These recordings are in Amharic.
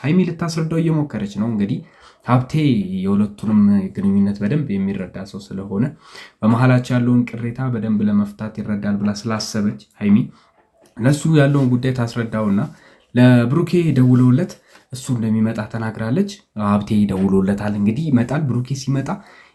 ሃይሚ ልታስረዳው እየሞከረች ነው። እንግዲህ ሀብቴ የሁለቱንም ግንኙነት በደንብ የሚረዳ ሰው ስለሆነ በመሀላቸው ያለውን ቅሬታ በደንብ ለመፍታት ይረዳል ብላ ስላሰበች ሃይሚ ለሱ ያለውን ጉዳይ ታስረዳውና ለብሩኬ ደውለውለት እሱ እንደሚመጣ ተናግራለች። ሀብቴ ደውሎለታል። እንግዲህ ይመጣል። ብሩኬ ሲመጣ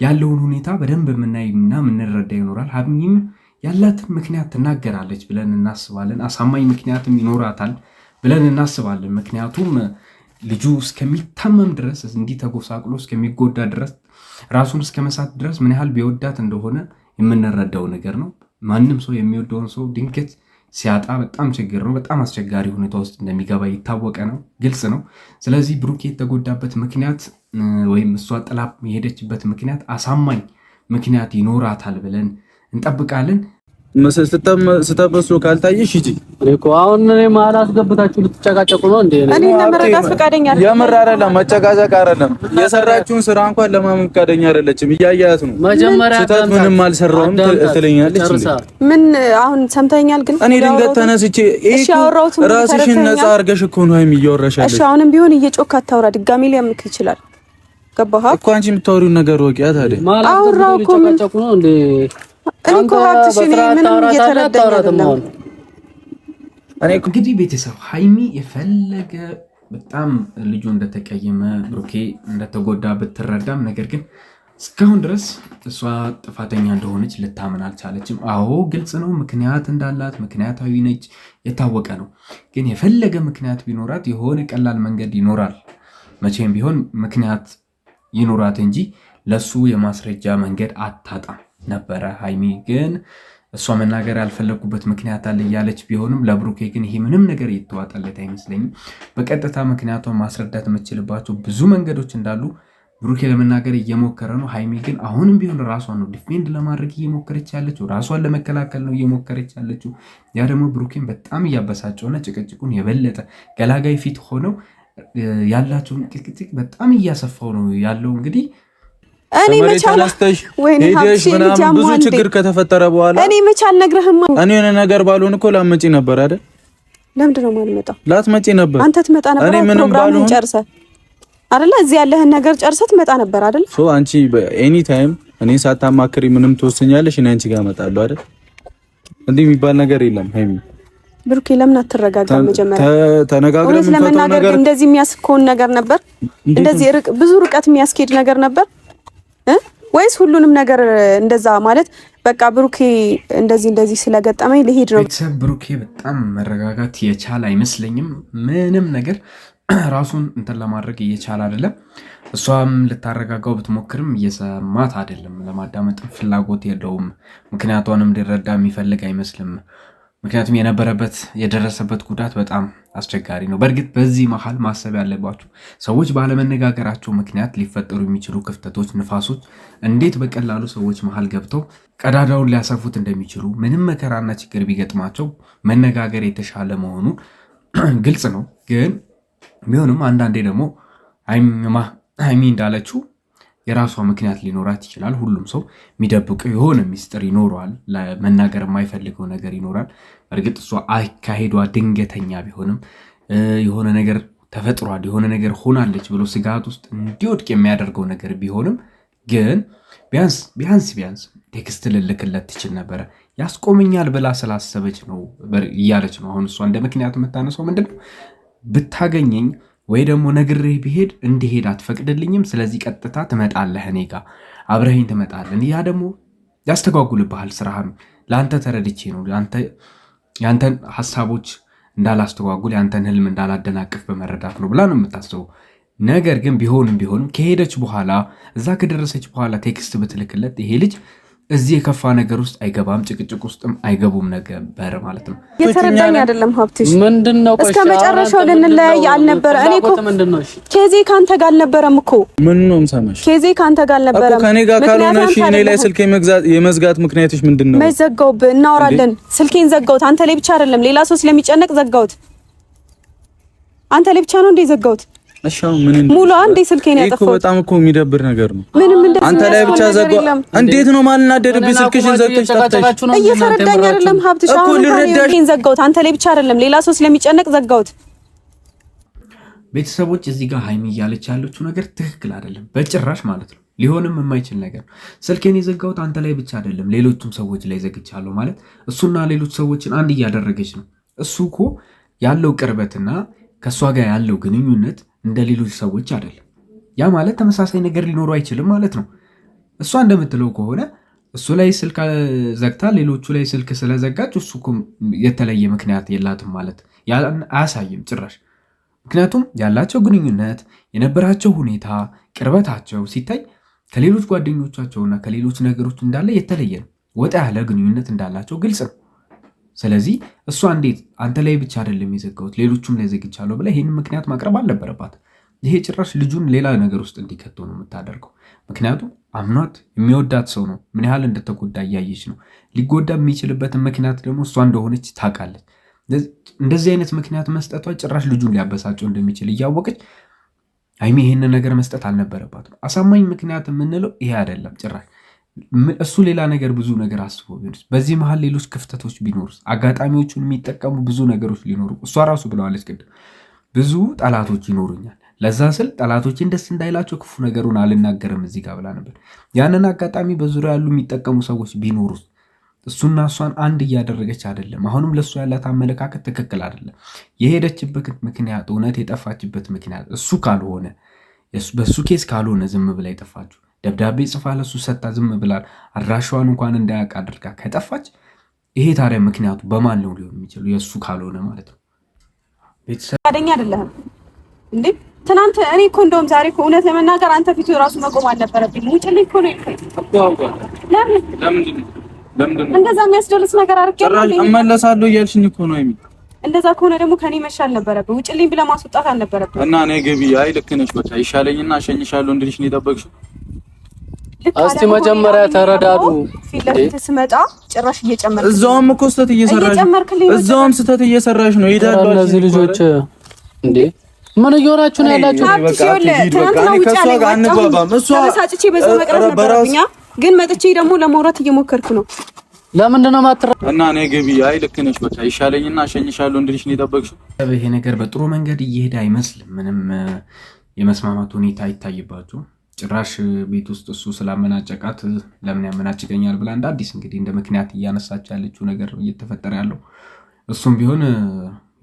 ያለውን ሁኔታ በደንብ የምናይና የምንረዳ ይኖራል። ሃይሚም ያላትን ምክንያት ትናገራለች ብለን እናስባለን። አሳማኝ ምክንያትም ይኖራታል ብለን እናስባለን። ምክንያቱም ልጁ እስከሚታመም ድረስ እንዲህ ተጎሳቅሎ እስከሚጎዳ ድረስ ራሱን እስከመሳት ድረስ ምን ያህል ቢወዳት እንደሆነ የምንረዳው ነገር ነው። ማንም ሰው የሚወደውን ሰው ድንገት ሲያጣ በጣም ችግር ነው። በጣም አስቸጋሪ ሁኔታ ውስጥ እንደሚገባ ይታወቀ ነው፣ ግልጽ ነው። ስለዚህ ብሩኬ የተጎዳበት ምክንያት ወይም እሷ ጥላ የሄደችበት ምክንያት አሳማኝ ምክንያት ይኖራታል ብለን እንጠብቃለን። ስተበሱ ካልታየሽ ሂጂ እኮ አሁን እኔ መሀል አስገብታችሁ ልትጨቃጨቁ ነው እንዴ? እኔ ለመረዳት ፈቃደኛ አይደለም። የምር አይደለም፣ መጨቃጨቅ አይደለም። የሰራችውን ስራ እንኳን ለማመን ፈቃደኛ አይደለችም። እያያት ነው። መጀመሪያ ምንም አልሰራውም ትለኛለች። ምን አሁን ሰምተኛል። ግን እኔ ድንገት ተነስቼ ራስሽን ነፃ አድርገሽ እኮ ነው ሃይሚ እያወራሻለሽ። እሺ አሁንም ቢሆን እየጮክ አታውራ። ድጋሚ ሊያምክ ይችላል። ገባህ እኮ አንቺ የምታወሪውን ነገር ወቂያ ታዲያ አውራው እኮ ልትጨቃጨቁ ነው እንዴ? እንግዲህ ቤተሰብ ሃይሚ የፈለገ በጣም ልጁ እንደተቀየመ ብሩኬ እንደተጎዳ ብትረዳም ነገር ግን እስካሁን ድረስ እሷ ጥፋተኛ እንደሆነች ልታምን አልቻለችም። አዎ ግልጽ ነው፣ ምክንያት እንዳላት ምክንያታዊ ነች፣ የታወቀ ነው። ግን የፈለገ ምክንያት ቢኖራት የሆነ ቀላል መንገድ ይኖራል። መቼም ቢሆን ምክንያት ይኖራት እንጂ ለሱ የማስረጃ መንገድ አታጣም ነበረ። ሃይሚ ግን እሷ መናገር ያልፈለጉበት ምክንያት አለ እያለች ቢሆንም ለብሩኬ ግን ይሄ ምንም ነገር የተዋጠለት አይመስለኝም። በቀጥታ ምክንያቷን ማስረዳት የምትችልባቸው ብዙ መንገዶች እንዳሉ ብሩኬ ለመናገር እየሞከረ ነው። ሃይሚ ግን አሁንም ቢሆን ራሷን ነው ዲፌንድ ለማድረግ እየሞከረች ያለችው፣ ራሷን ለመከላከል ነው እየሞከረች ያለችው። ያ ደግሞ ብሩኬን በጣም እያበሳጨውና ጭቅጭቁን የበለጠ ገላጋይ ፊት ሆነው ያላቸውን ጭቅጭቅ በጣም እያሰፋው ነው ያለው። እንግዲህ እኔ መቻል ሄደሽ ምናምን ብዙ ችግር ከተፈጠረ በኋላ እኔ መቻል ነግረህማ እኔ የሆነ ነገር ባልሆን እኮ ላትመጪ ነበር አይደል? ለምንድን ነው የማልመጣው? ላትመጪ ነበር። አንተ ትመጣ ነበር። እኔ ምንም ባልሆን ጨርሰህ አይደለ? እዚህ ያለህን ነገር ጨርሰህ ትመጣ ነበር አይደል? ሶ አንቺ ኤኒ ታይም እኔ ሳታማክሪ ምንም ትወስኛለሽ፣ እኔ አንቺ ጋር እመጣለሁ አይደል? እንዲህ የሚባል ነገር የለም። ሃይሚ ብሩኬ ለምን አትረጋጋም? መጀመሪያ ተነጋግረን ምን ነገር እንደዚህ የሚያስኮን ነገር ነበር? እንደዚህ ብዙ ርቀት የሚያስኬድ ነገር ነበር ወይስ ሁሉንም ነገር እንደዛ ማለት በቃ ብሩኬ እንደዚህ ስለገጠመኝ ልሄድ ነው? ቤተሰብ ብሩኬ በጣም መረጋጋት የቻለ አይመስለኝም። ምንም ነገር ራሱን እንትን ለማድረግ እየቻለ አይደለም። እሷም ልታረጋጋው ብትሞክርም እየሰማት አይደለም። ለማዳመጥ ፍላጎት የለውም። ምክንያቷንም ሊረዳ የሚፈልግ አይመስልም። ምክንያቱም የደረሰበት ጉዳት በጣም አስቸጋሪ ነው። በእርግጥ በዚህ መሀል ማሰብ ያለባችሁ ሰዎች ባለመነጋገራቸው ምክንያት ሊፈጠሩ የሚችሉ ክፍተቶች፣ ንፋሶች እንዴት በቀላሉ ሰዎች መሀል ገብተው ቀዳዳውን ሊያሰፉት እንደሚችሉ፣ ምንም መከራና ችግር ቢገጥማቸው መነጋገር የተሻለ መሆኑ ግልጽ ነው። ግን ቢሆንም አንዳንዴ ደግሞ ሃይሚ እንዳለችው የራሷ ምክንያት ሊኖራት ይችላል። ሁሉም ሰው የሚደብቀው የሆነ ሚስጥር ይኖረዋል፣ ለመናገር የማይፈልገው ነገር ይኖራል። እርግጥ እሷ አካሄዷ ድንገተኛ ቢሆንም የሆነ ነገር ተፈጥሯል፣ የሆነ ነገር ሆናለች ብሎ ስጋት ውስጥ እንዲወድቅ የሚያደርገው ነገር ቢሆንም ግን ቢያንስ ቴክስት ልልክለት ትችል ነበረ። ያስቆመኛል ብላ ስላሰበች ነው እያለች ነው። አሁን እሷ እንደ ምክንያት የምታነሳው ምንድነው? ብታገኘኝ ወይ ደግሞ ነግሬህ ቢሄድ እንዲሄድ አትፈቅድልኝም። ስለዚህ ቀጥታ ትመጣለህ፣ እኔ ጋር አብረኸኝ ትመጣለህ። ያ ደግሞ ያስተጓጉልብሃል ስራህም። ለአንተ ተረድቼ ነው ያንተን ሀሳቦች እንዳላስተጓጉል ያንተን ህልም እንዳላደናቅፍ በመረዳት ነው ብላ ነው የምታስበው። ነገር ግን ቢሆንም ከሄደች በኋላ እዛ ከደረሰች በኋላ ቴክስት ብትልክለት ይሄ ልጅ እዚህ የከፋ ነገር ውስጥ አይገባም፣ ጭቅጭቅ ውስጥም አይገቡም ነበር ማለት ነው። የተረዳኝ አይደለም ሀብትሽ። ምንድነው? እስከ መጨረሻው ልንለያይ አልነበረ? እኔ እኮ ኬዜ ካንተ ጋር አልነበረም እኮ። ምን ነው የምሰማሽ? ኬዜ ካንተ ጋር አልነበረም እኮ። ከኔ ጋር ካልሆነሽ እኔ ላይ ስልክ የመዝጋት ምክንያትሽ ምንድነው? መዘጋውብህ እናወራለን። ስልኬን ዘጋውት። አንተ ላይ ብቻ አይደለም ሌላ ሰው ስለሚጨነቅ ዘጋውት። አንተ ላይ ብቻ ነው እንዴ ዘጋውት? እሺው ምን ሙሉ አንዴ ስልኬን ያጠፋው በጣም እኮ የሚደብር ነገር ነው። ምንም እንደዚህ አንተ ላይ ብቻ ዘጋው። እንዴት ነው ማልናደርብኝ? ስልክሽን ዘግተሽ ጠፍተሽ እየተረዳኝ አይደለም ሀብትሽ። አሁን ስልኬን ዘጋውት። አንተ ላይ ብቻ አይደለም ሌላ ሰው ስለሚጨነቅ ዘጋውት። ቤተሰቦች እዚህ ጋር ሀይሚ እያለች ያለችው ነገር ትክክል አይደለም በጭራሽ ማለት ነው። ሊሆንም የማይችል ነገር ነው። ስልኬን የዘጋሁት አንተ ላይ ብቻ አይደለም ሌሎችም ሰዎች ላይ ዘግቻለሁ ማለት እሱና ሌሎች ሰዎችን አንድ እያደረገች ነው። እሱ እኮ ያለው ቅርበትና ከእሷ ጋር ያለው ግንኙነት እንደ ሌሎች ሰዎች አይደለም። ያ ማለት ተመሳሳይ ነገር ሊኖሩ አይችልም ማለት ነው። እሷ እንደምትለው ከሆነ እሱ ላይ ስልክ ዘግታ ሌሎቹ ላይ ስልክ ስለዘጋች እሱ የተለየ ምክንያት የላትም ማለት አያሳይም ጭራሽ። ምክንያቱም ያላቸው ግንኙነት የነበራቸው ሁኔታ ቅርበታቸው ሲታይ ከሌሎች ጓደኞቻቸውና ከሌሎች ነገሮች እንዳለ የተለየ ነው። ወጣ ያለ ግንኙነት እንዳላቸው ግልጽ ነው። ስለዚህ እሷ እንዴት አንተ ላይ ብቻ አይደለም የዘጋሁት ሌሎቹም ላይ ዘግቻለሁ ብላ ይህንን ምክንያት ማቅረብ አልነበረባት። ይሄ ጭራሽ ልጁን ሌላ ነገር ውስጥ እንዲከቶ ነው የምታደርገው። ምክንያቱም አምኗት የሚወዳት ሰው ነው። ምን ያህል እንደተጎዳ እያየች ነው። ሊጎዳ የሚችልበትን ምክንያት ደግሞ እሷ እንደሆነች ታውቃለች። እንደዚህ አይነት ምክንያት መስጠቷ ጭራሽ ልጁን ሊያበሳጨው እንደሚችል እያወቀች ሀይሚ ይህንን ነገር መስጠት አልነበረባትም። አሳማኝ ምክንያት የምንለው ይሄ አይደለም ጭራሽ። እሱ ሌላ ነገር ብዙ ነገር አስቦ ቢሆንስ፣ በዚህ መሀል ሌሎች ክፍተቶች ቢኖሩስ፣ አጋጣሚዎቹን የሚጠቀሙ ብዙ ነገሮች ሊኖሩ፣ እሷ ራሱ ብለዋለች ቅድም ብዙ ጠላቶች ይኖሩኛል፣ ለዛ ስል ጠላቶችን ደስ እንዳይላቸው ክፉ ነገሩን አልናገርም እዚህ ጋር ብላ ነበር። ያንን አጋጣሚ በዙሪያ ያሉ የሚጠቀሙ ሰዎች ቢኖሩስ፣ እሱና እሷን አንድ እያደረገች አይደለም። አሁንም ለእሱ ያላት አመለካከት ትክክል አይደለም። የሄደችበት ምክንያት እውነት የጠፋችበት ምክንያት እሱ ካልሆነ በእሱ ኬስ ካልሆነ ዝም ብላ የጠፋችው ደብዳቤ ጽፋ ለሱ ሰታ ዝም ብላ አድራሻዋን እንኳን እንዳያውቅ አድርጋ ከጠፋች ይሄ ታዲያ ምክንያቱ በማን ነው ሊሆን የሚችለው? የእሱ ካልሆነ ማለት ነው። ቤተሰብ ፈቃደኛ አይደለህም እንዴ? ትናንት እኔ እኮ እንደውም ዛሬ እኮ እውነት ለመናገር አንተ ፊቱ ራሱ መቆም አልነበረብኝ። ውጭልኝ እኮ ነው ይልከኝ። ለምን እንደዛ የሚያስደርስ ነገር አድርጌ እመለሳለሁ እያልሽኝ እኮ ነው የሚል። እንደዛ ከሆነ ደግሞ ከኔ መሻል ነበረብህ። ውጭልኝ ብለህ ማስወጣት አልነበረብህ። እና እኔ ገቢ አይ ልክ ነሽ በቃ ይሻለኝና አሸኝሻለሁ እንድልሽ ነው የጠበቅሽው። እስቲ መጀመሪያ ተረዳዱ። ፊት ለፊት ስመጣ ጭራሽ እየጨመርክ እዛውም እኮ ስህተት እየሰራሽ እዛውም ስህተት እየሰራሽ ነው። ሄዳለሁ እነዚህ ልጆች እንዴ ምን እየሆናችሁ ነው ያላችሁ? ትናንትና ውጭ ያለኝ ተበሳጭቼ በዛው መቅረት ነበረብኝ። ግን መጥቼ ደግሞ ለመውራት እየሞከርኩ ነው። ለምንድን ነው ማትራ እና እኔ ገቢ አይ ልክ ነሽ በቃ ይሻለኝና አሸኝሻለሁ እንድልሽ ነው የጠበቅሽው። ይሄ ነገር በጥሩ መንገድ እየሄደ አይመስልም። ምንም የመስማማት ሁኔታ አይታይባችሁ። ጭራሽ ቤት ውስጥ እሱ ስላመናጨቃት ለምን ያመናጭቀኛል ብላ እንደ አዲስ እንግዲህ እንደ ምክንያት እያነሳች ያለችው ነገር እየተፈጠረ ያለው እሱም ቢሆን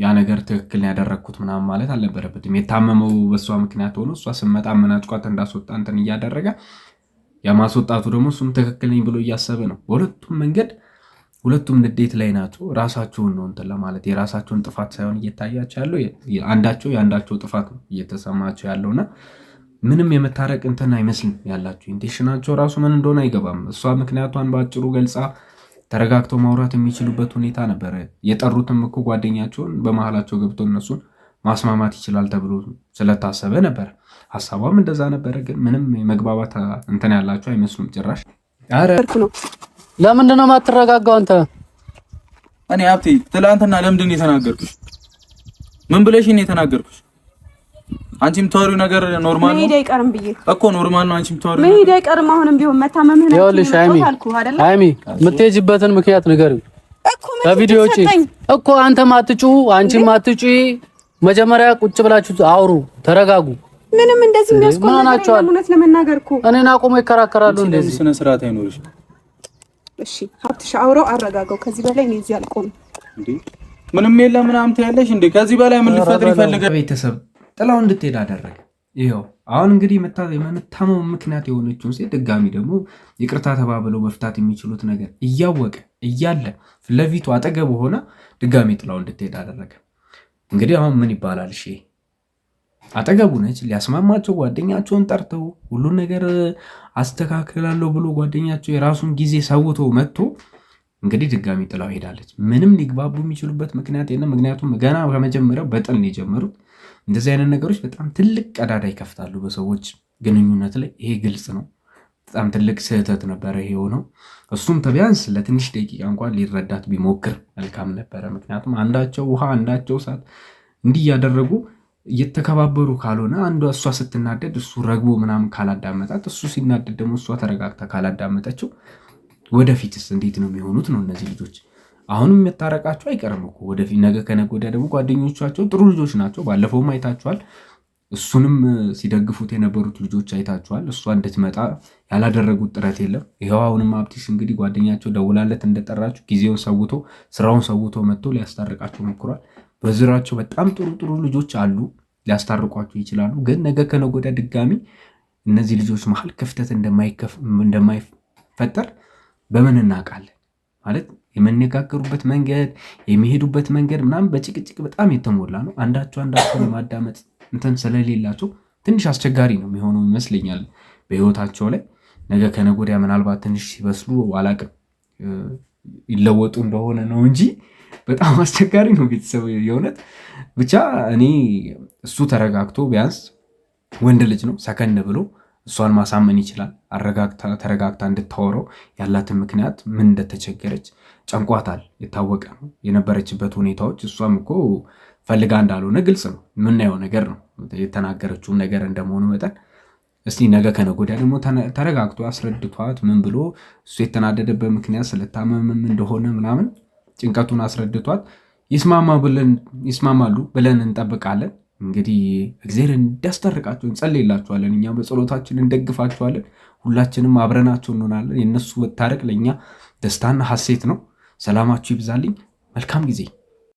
ያ ነገር ትክክል ያደረግኩት ምናምን ማለት አልነበረበትም። የታመመው በእሷ ምክንያት ሆኖ እሷ ስመጣ አመናጭቋት እንዳስወጣ እንትን እያደረገ የማስወጣቱ ደግሞ እሱም ትክክል ነኝ ብሎ እያሰበ ነው። በሁለቱም መንገድ ሁለቱም ንዴት ላይ ናቸው። ራሳቸውን ነው እንትን ለማለት የራሳቸውን ጥፋት ሳይሆን እየታያቸው ያለው አንዳቸው የአንዳቸው ጥፋት ነው እየተሰማቸው ያለውና ምንም የመታረቅ እንትን አይመስልም ያላቸው። ኢንቴንሽናቸው ራሱ ምን እንደሆነ አይገባም። እሷ ምክንያቷን በአጭሩ ገልጻ ተረጋግተው ማውራት የሚችሉበት ሁኔታ ነበረ። የጠሩትም እኮ ጓደኛቸውን በመሃላቸው ገብቶ እነሱን ማስማማት ይችላል ተብሎ ስለታሰበ ነበር። ሀሳቧም እንደዛ ነበረ። ግን ምንም የመግባባት እንትን ያላቸው አይመስሉም ጭራሽ። አረ ለምንድን ነው የማትረጋጋው አንተ? እኔ ሀብቴ ትላንትና ለምንድን ነው የተናገርኩሽ? ምን ብለሽ ነው የተናገርኩሽ? አንቺም ተወሪው ነገር ኖርማል ነው። መሄድ አይቀርም ብዬ እኮ ኖርማል ነው። አንቺም ተወሪው መሄድ አይቀርም። አሁንም ቢሆን መታመምህን ይኸውልሽ ሃይሚ የምትሄጂበትን ምክንያት ንገሪው እኮ በቪዲዮ እኮ አንተም አትጩህ አንቺም አትጩህ። መጀመሪያ ቁጭ ብላችሁ አውሩ፣ ተረጋጉ። ምንም እንደዚህ የሚያስቆም ነገር እውነት ለመናገር እኮ እኔን አቆሞ ይከራከራሉ። እንደዚህ ስነ ስርዓት አይኖርሽ። እሺ ሀብትሽ አውራው አረጋጋው። ከዚህ በላይ እኔ እዚህ አልቆምም። እንዴ ምንም የለም ምናምን ትያለሽ እንዴ? ከዚህ በላይ ምን ልፈጥር ይፈልጋል? ቤተሰብ ጥላው እንድትሄድ አደረገ። ይኸው አሁን እንግዲህ የመታመሙ ምክንያት የሆነችውን ሴት ድጋሚ ደግሞ ይቅርታ ተባብለው መፍታት የሚችሉት ነገር እያወቀ እያለ ለፊቱ አጠገቡ ሆነ ድጋሚ ጥላው እንድትሄድ አደረገ። እንግዲህ አሁን ምን ይባላል? እሺ አጠገቡ ነች። ሊያስማማቸው ጓደኛቸውን ጠርተው ሁሉን ነገር አስተካክላለሁ ብሎ ጓደኛቸው የራሱን ጊዜ ሰውቶ መጥቶ እንግዲህ ድጋሚ ጥላው ሄዳለች። ምንም ሊግባቡ የሚችሉበት ምክንያት የለም። ምክንያቱም ገና ከመጀመሪያው በጥል ነው የጀመሩት። እንደዚህ አይነት ነገሮች በጣም ትልቅ ቀዳዳ ይከፍታሉ በሰዎች ግንኙነት ላይ። ይሄ ግልጽ ነው። በጣም ትልቅ ስህተት ነበረ ይሄ ሆነው። እሱም ቢያንስ ለትንሽ ደቂቃ እንኳን ሊረዳት ቢሞክር መልካም ነበረ። ምክንያቱም አንዳቸው ውሃ አንዳቸው እሳት እንዲህ እያደረጉ እየተከባበሩ ካልሆነ አንዷ እሷ ስትናደድ እሱ ረግቦ ምናምን ካላዳመጣት፣ እሱ ሲናደድ ደግሞ እሷ ተረጋግታ ካላዳመጠችው ወደፊትስ እንዴት ነው የሚሆኑት ነው እነዚህ ልጆች? አሁንም መታረቃቸው አይቀርም እኮ ወደፊት። ነገ ከነገ ወዲያ ደግሞ ጓደኞቻቸው ጥሩ ልጆች ናቸው። ባለፈውም አይታችኋል። እሱንም ሲደግፉት የነበሩት ልጆች አይታችኋል። እሷ እንድትመጣ ያላደረጉት ጥረት የለም። ይኸው አሁንም ሀብትሽ እንግዲህ ጓደኛቸው ደውላለት እንደጠራችሁ ጊዜውን ሰውቶ ስራውን ሰውቶ መጥቶ ሊያስታርቃቸው ሞክሯል። በዙሪያቸው በጣም ጥሩ ጥሩ ልጆች አሉ፣ ሊያስታርቋቸው ይችላሉ። ግን ነገ ከነገ ወዲያ ድጋሚ እነዚህ ልጆች መሀል ክፍተት እንደማይፈጠር በምን እናውቃለን? ማለት የሚነጋገሩበት መንገድ የሚሄዱበት መንገድ ምናምን በጭቅጭቅ በጣም የተሞላ ነው። አንዳቸውን የማዳመጥ እንትን ስለሌላቸው ትንሽ አስቸጋሪ ነው የሚሆነው ይመስለኛል በህይወታቸው ላይ። ነገ ከነገ ወዲያ ምናልባት ትንሽ ሲበስሉ አላቅም ይለወጡ እንደሆነ ነው እንጂ በጣም አስቸጋሪ ነው ቤተሰብ የእውነት። ብቻ እኔ እሱ ተረጋግቶ ቢያንስ ወንድ ልጅ ነው ሰከን ብሎ እሷን ማሳመን ይችላል። ተረጋግታ እንድታወራው ያላትን ምክንያት ምን እንደተቸገረች ጨንቋታል፣ የታወቀ ነው የነበረችበት ሁኔታዎች። እሷም እኮ ፈልጋ እንዳልሆነ ግልጽ ነው፣ የምናየው ነገር ነው። የተናገረችውም ነገር እንደመሆኑ መጠን እስቲ ነገ ከነገ ወዲያ ደግሞ ተረጋግቶ አስረድቷት ምን ብሎ እሱ የተናደደበት ምክንያት ስለታመምም እንደሆነ ምናምን ጭንቀቱን አስረድቷት ይስማማሉ ብለን እንጠብቃለን። እንግዲህ እግዚአብሔር እንዲያስታርቃቸው እንጸልይላቸዋለን። እኛም በጸሎታችን እንደግፋቸዋለን። ሁላችንም አብረናቸው እንሆናለን። የእነሱ መታረቅ ለእኛ ደስታና ሐሴት ነው። ሰላማችሁ ይብዛልኝ። መልካም ጊዜ